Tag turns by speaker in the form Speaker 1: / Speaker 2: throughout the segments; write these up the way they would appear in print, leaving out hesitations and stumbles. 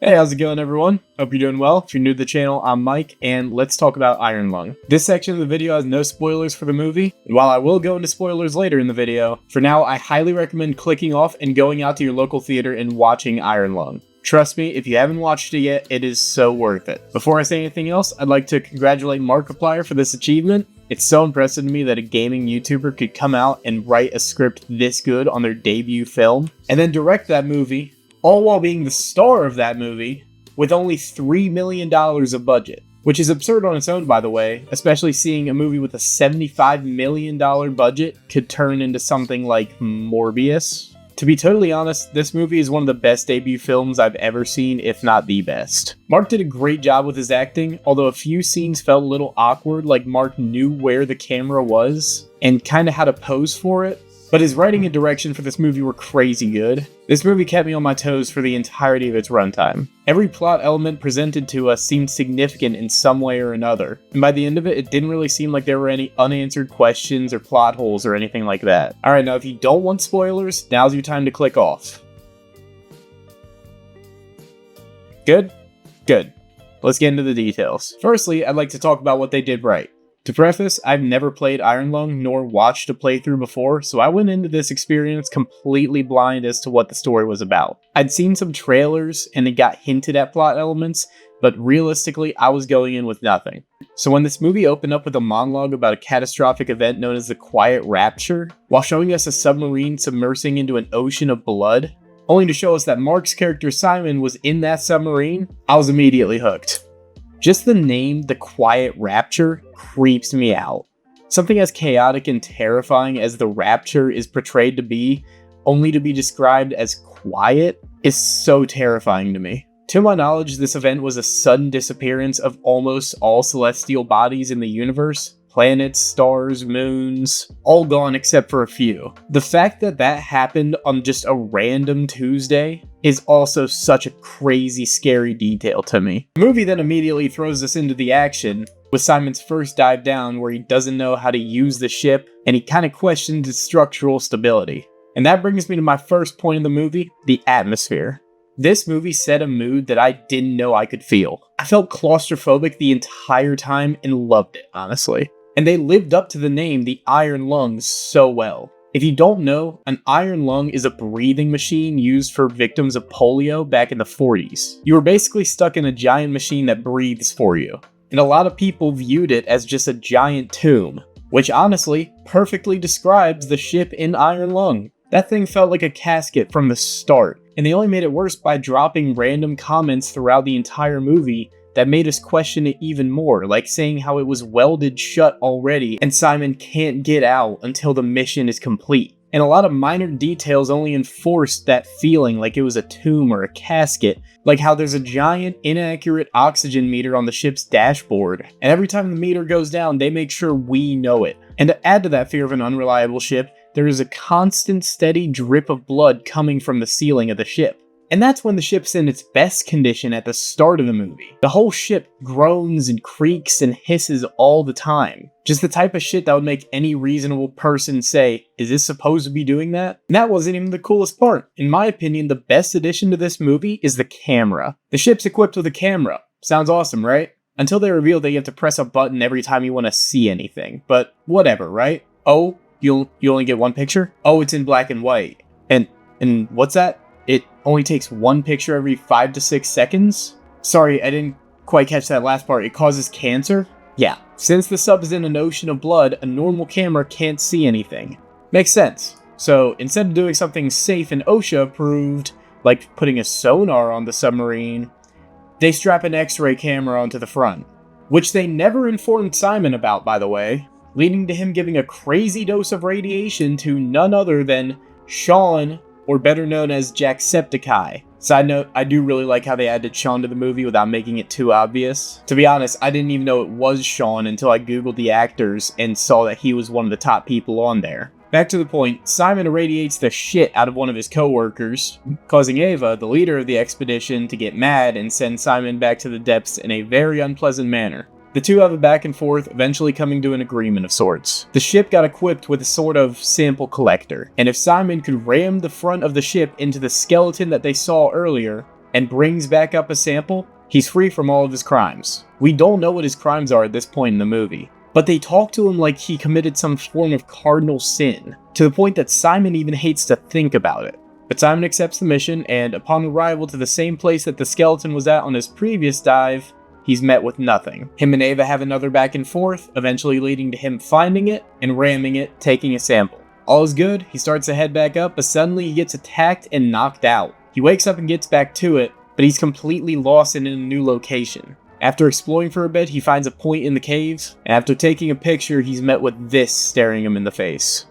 Speaker 1: Hey, how's it going, everyone? Hope you're doing well. If you're new to the channel, I'm Mike, and let's talk about Iron Lung. This section of the video has no spoilers for the movie, and while I will go into spoilers later in the video, for now I highly recommend clicking off and going out to your local theater and watching Iron Lung. Trust me, if you haven't watched it yet, it is so worth it. Before I say anything else, I'd like to congratulate Markiplier for this achievement. It's so impressive to me that a gaming YouTuber could come out and write a script this good on their debut film, and then direct that movie, all while being the star of that movie, with only $3 million of budget. Which is absurd on its own, by the way, especially seeing a movie with a $75 million budget could turn into something like Morbius. To be totally honest, this movie is one of the best debut films I've ever seen, if not the best. Mark did a great job with his acting, although a few scenes felt a little awkward, like Mark knew where the camera was, and kinda how to pose for it. But his writing and direction for this movie were crazy good. This movie kept me on my toes for the entirety of its runtime. Every plot element presented to us seemed significant in some way or another, and by the end of it, it didn't really seem like there were any unanswered questions or plot holes or anything like that. Alright, now if you don't want spoilers, now's your time to click off. Good? Good. Let's get into the details. Firstly, I'd like to talk about what they did right. To preface, I've never played Iron Lung nor watched a playthrough before, so I went into this experience completely blind as to what the story was about. I'd seen some trailers and it got hinted at plot elements, but realistically I was going in with nothing. So when this movie opened up with a monologue about a catastrophic event known as the Quiet Rapture, while showing us a submarine submersing into an ocean of blood, only to show us that Mark's character Simon was in that submarine, I was immediately hooked. Just the name, The Quiet Rapture, creeps me out. Something as chaotic and terrifying as the Rapture is portrayed to be, only to be described as quiet, is so terrifying to me. To my knowledge, this event was a sudden disappearance of almost all celestial bodies in the universe. Planets, stars, moons, all gone except for a few. The fact that that happened on just a random Tuesday is also such a crazy, scary detail to me. The movie then immediately throws us into the action with Simon's first dive down where he doesn't know how to use the ship and he kind of questions its structural stability. And that brings me to my first point in the movie, the atmosphere. This movie set a mood that I didn't know I could feel. I felt claustrophobic the entire time and loved it, honestly. And they lived up to the name, the Iron Lungs, so well. If you don't know, an iron lung is a breathing machine used for victims of polio back in the 40s. You were basically stuck in a giant machine that breathes for you. And a lot of people viewed it as just a giant tomb, which honestly perfectly describes the ship in Iron Lung. That thing felt like a casket from the start, and they only made it worse by dropping random comments throughout the entire movie that made us question it even more, like saying how it was welded shut already and Simon can't get out until the mission is complete. And a lot of minor details only enforced that feeling like it was a tomb or a casket, like how there's a giant inaccurate oxygen meter on the ship's dashboard, and every time the meter goes down they make sure we know it. And to add to that fear of an unreliable ship, there is a constant steady drip of blood coming from the ceiling of the ship. And that's when the ship's in its best condition at the start of the movie. The whole ship groans and creaks and hisses all the time. Just the type of shit that would make any reasonable person say, is this supposed to be doing that? And that wasn't even the coolest part. In my opinion, the best addition to this movie is the camera. The ship's equipped with a camera. Sounds awesome, right? Until they reveal that you have to press a button every time you want to see anything. But whatever, right? Oh, you only get one picture? Oh, it's in black and white. And what's that? It only takes one picture every 5 to 6 seconds? Sorry, I didn't quite catch that last part. It causes cancer? Yeah. Since the sub is in an ocean of blood, a normal camera can't see anything. Makes sense. So instead of doing something safe and OSHA approved, like putting a sonar on the submarine, they strap an X-ray camera onto the front. Which they never informed Simon about, by the way, leading to him giving a crazy dose of radiation to none other than Sean, or better known as Jacksepticeye. Side note, I do really like how they added Sean to the movie without making it too obvious. To be honest, I didn't even know it was Sean until I googled the actors and saw that he was one of the top people on there. Back to the point, Simon irradiates the shit out of one of his co-workers, causing Ava, the leader of the expedition, to get mad and send Simon back to the depths in a very unpleasant manner. The two have a back and forth, eventually coming to an agreement of sorts. The ship got equipped with a sort of sample collector, and if Simon could ram the front of the ship into the skeleton that they saw earlier, and brings back up a sample, he's free from all of his crimes. We don't know what his crimes are at this point in the movie, but they talk to him like he committed some form of cardinal sin, to the point that Simon even hates to think about it. But Simon accepts the mission, and upon arrival to the same place that the skeleton was at on his previous dive, he's met with nothing. Him and Ava have another back and forth, eventually leading to him finding it and ramming it, taking a sample. All is good, he starts to head back up, but suddenly he gets attacked and knocked out. He wakes up and gets back to it, but he's completely lost and in a new location. After exploring for a bit, he finds a point in the cave, and after taking a picture, he's met with this staring him in the face.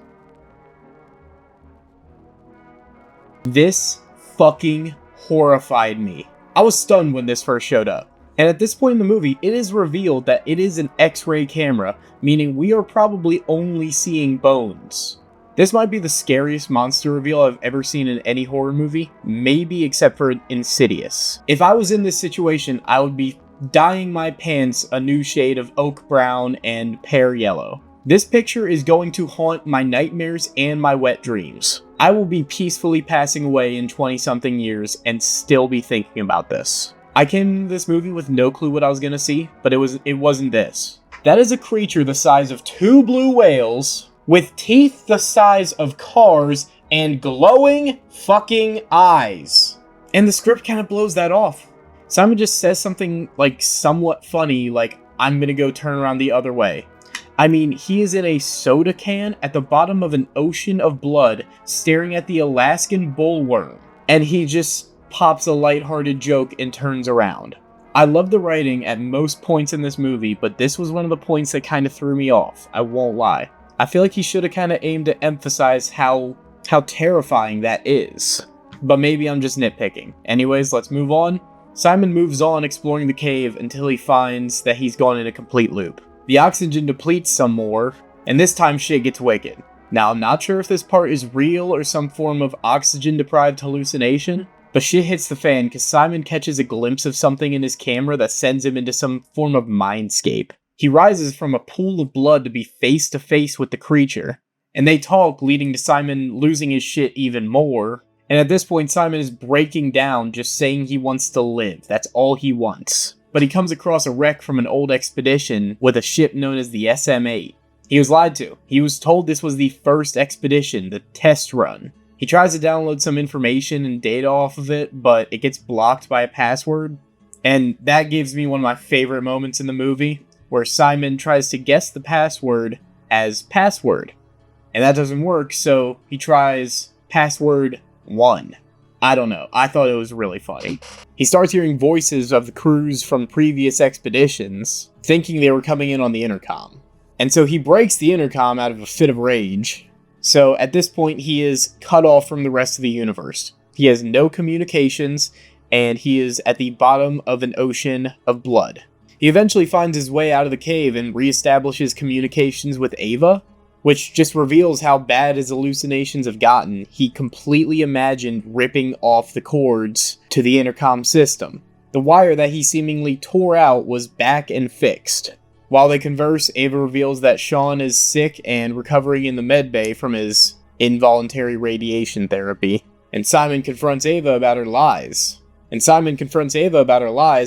Speaker 1: This fucking horrified me. I was stunned when this first showed up. And at this point in the movie, it is revealed that it is an X-ray camera, meaning we are probably only seeing bones. This might be the scariest monster reveal I've ever seen in any horror movie, maybe except for Insidious. If I was in this situation, I would be dyeing my pants a new shade of oak brown and pear yellow. This picture is going to haunt my nightmares and my wet dreams. I will be peacefully passing away in 20-something years and still be thinking about this. I came into this movie with no clue what I was gonna see, but it wasn't this. That is a creature the size of 2 blue whales, with teeth the size of cars, and glowing fucking eyes. And the script kind of blows that off. Simon just says something like somewhat funny, like, I'm gonna go turn around the other way. I mean, he is in a soda can at the bottom of an ocean of blood, staring at the Alaskan bullworm, and he just pops a lighthearted joke and turns around. I love the writing at most points in this movie, but this was one of the points that kind of threw me off, I won't lie. I feel like he should have kind of aimed to emphasize how terrifying that is. But maybe I'm just nitpicking. Anyways, let's move on. Simon moves on exploring the cave until he finds that he's gone in a complete loop. The oxygen depletes some more, and this time shit gets wicked. Now, I'm not sure if this part is real or some form of oxygen-deprived hallucination, but shit hits the fan because Simon catches a glimpse of something in his camera that sends him into some form of mindscape. He rises from a pool of blood to be face to face with the creature, and they talk, leading to Simon losing his shit even more. And at this point, Simon is breaking down, just saying he wants to live. That's all he wants. But he comes across a wreck from an old expedition with a ship known as the SM-8. He was lied to. He was told this was the first expedition, the test run. He tries to download some information and data off of it, but it gets blocked by a password. And that gives me one of my favorite moments in the movie, where Simon tries to guess the password as password. And that doesn't work, so he tries password 1. I don't know, I thought it was really funny. He starts hearing voices of the crews from previous expeditions, thinking they were coming in on the intercom. And so he breaks the intercom out of a fit of rage. So at this point, he is cut off from the rest of the universe. He has no communications, and he is at the bottom of an ocean of blood. He eventually finds his way out of the cave and reestablishes communications with Ava, which just reveals how bad his hallucinations have gotten. He completely imagined ripping off the cords to the intercom system. The wire that he seemingly tore out was back and fixed. While they converse, Ava reveals that Sean is sick and recovering in the med bay from his involuntary radiation therapy. And Simon confronts Ava about her lies.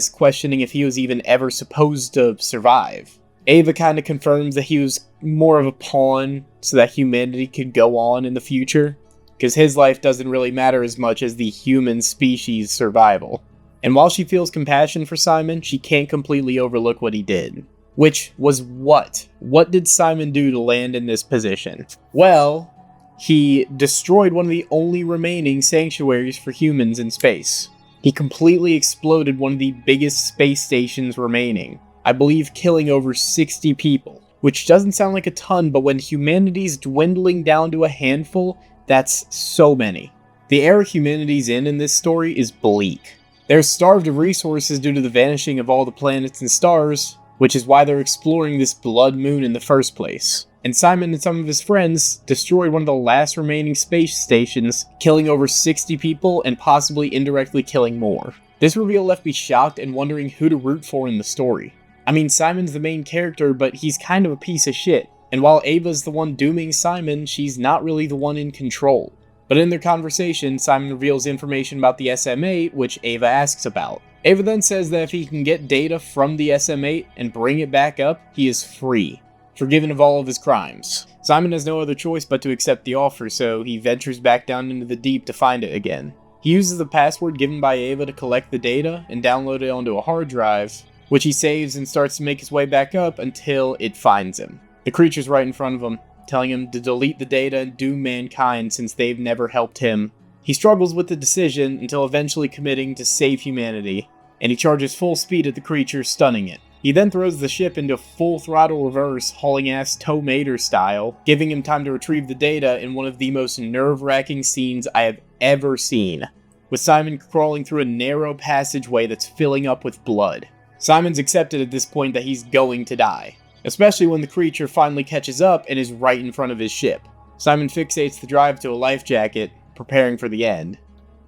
Speaker 1: Questioning if he was even ever supposed to survive. Ava kind of confirms that he was more of a pawn so that humanity could go on in the future, because his life doesn't really matter as much as the human species' survival. And while she feels compassion for Simon, she can't completely overlook what he did. Which was what? What did Simon do to land in this position? Well, he destroyed one of the only remaining sanctuaries for humans in space. He completely exploded one of the biggest space stations remaining. I believe killing over 60 people, which doesn't sound like a ton, but when humanity's dwindling down to a handful, that's so many. The era humanity's in this story is bleak. They're starved of resources due to the vanishing of all the planets and stars, which is why they're exploring this blood moon in the first place. And Simon and some of his friends destroyed one of the last remaining space stations, killing over 60 people and possibly indirectly killing more. This reveal left me shocked and wondering who to root for in the story. I mean, Simon's the main character, but he's kind of a piece of shit. And while Ava's the one dooming Simon, she's not really the one in control. But in their conversation, Simon reveals information about the SM-8, which Ava asks about. Ava then says that if he can get data from the SM-8 and bring it back up, he is free, forgiven of all of his crimes. Simon has no other choice but to accept the offer, so he ventures back down into the deep to find it again. He uses the password given by Ava to collect the data and download it onto a hard drive, which he saves and starts to make his way back up until it finds him. The creature's right in front of him, telling him to delete the data and doom mankind since they've never helped him. He struggles with the decision until eventually committing to save humanity, and he charges full speed at the creature, stunning it. He then throws the ship into full throttle reverse, hauling ass Tow Mater style, giving him time to retrieve the data in one of the most nerve-wracking scenes I have ever seen, with Simon crawling through a narrow passageway that's filling up with blood. Simon's accepted at this point that he's going to die, especially when the creature finally catches up and is right in front of his ship. Simon fixates the drive to a life jacket, preparing for the end,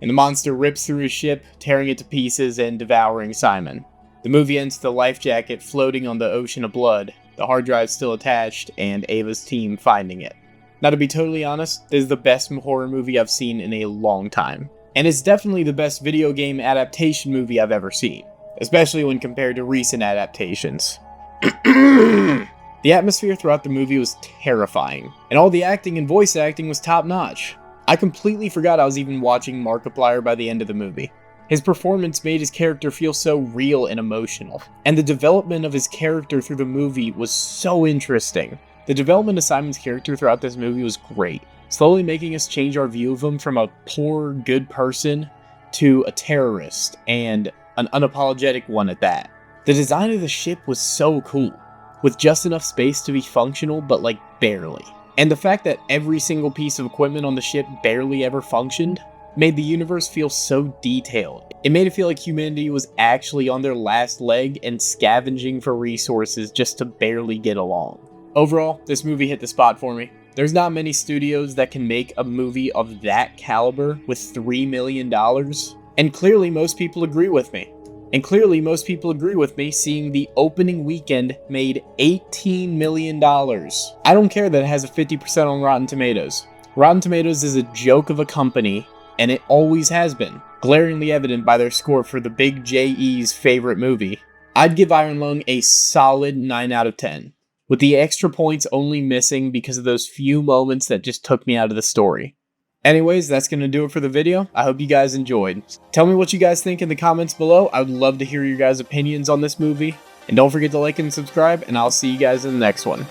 Speaker 1: and the monster rips through his ship, tearing it to pieces and devouring Simon. The movie ends with the life jacket floating on the ocean of blood, the hard drive still attached, and Ava's team finding it. Now, to be totally honest, this is the best horror movie I've seen in a long time, and it's definitely the best video game adaptation movie I've ever seen, especially when compared to recent adaptations. The atmosphere throughout the movie was terrifying, and all the acting and voice acting was top notch. I completely forgot I was even watching Markiplier by the end of the movie. His performance made his character feel so real and emotional, and the development of his character through the movie was so interesting. The development of Simon's character throughout this movie was great, slowly making us change our view of him from a poor, good person to a terrorist, and an unapologetic one at that. The design of the ship was so cool, with just enough space to be functional, but like barely. And the fact that every single piece of equipment on the ship barely ever functioned made the universe feel so detailed. It made it feel like humanity was actually on their last leg and scavenging for resources just to barely get along. Overall, this movie hit the spot for me. There's not many studios that can make a movie of that caliber with $3 million, and clearly most people agree with me. Seeing the opening weekend made $18 million. I don't care that it has a 50% on Rotten Tomatoes. Rotten Tomatoes is a joke of a company, and it always has been, glaringly evident by their score for the Big J.E.'s favorite movie. I'd give Iron Lung a solid 9 out of 10, with the extra points only missing because of those few moments that just took me out of the story. Anyways, that's going to do it for the video. I hope you guys enjoyed. Tell me what you guys think in the comments below. I would love to hear your guys' opinions on this movie. And don't forget to like and subscribe, and I'll see you guys in the next one.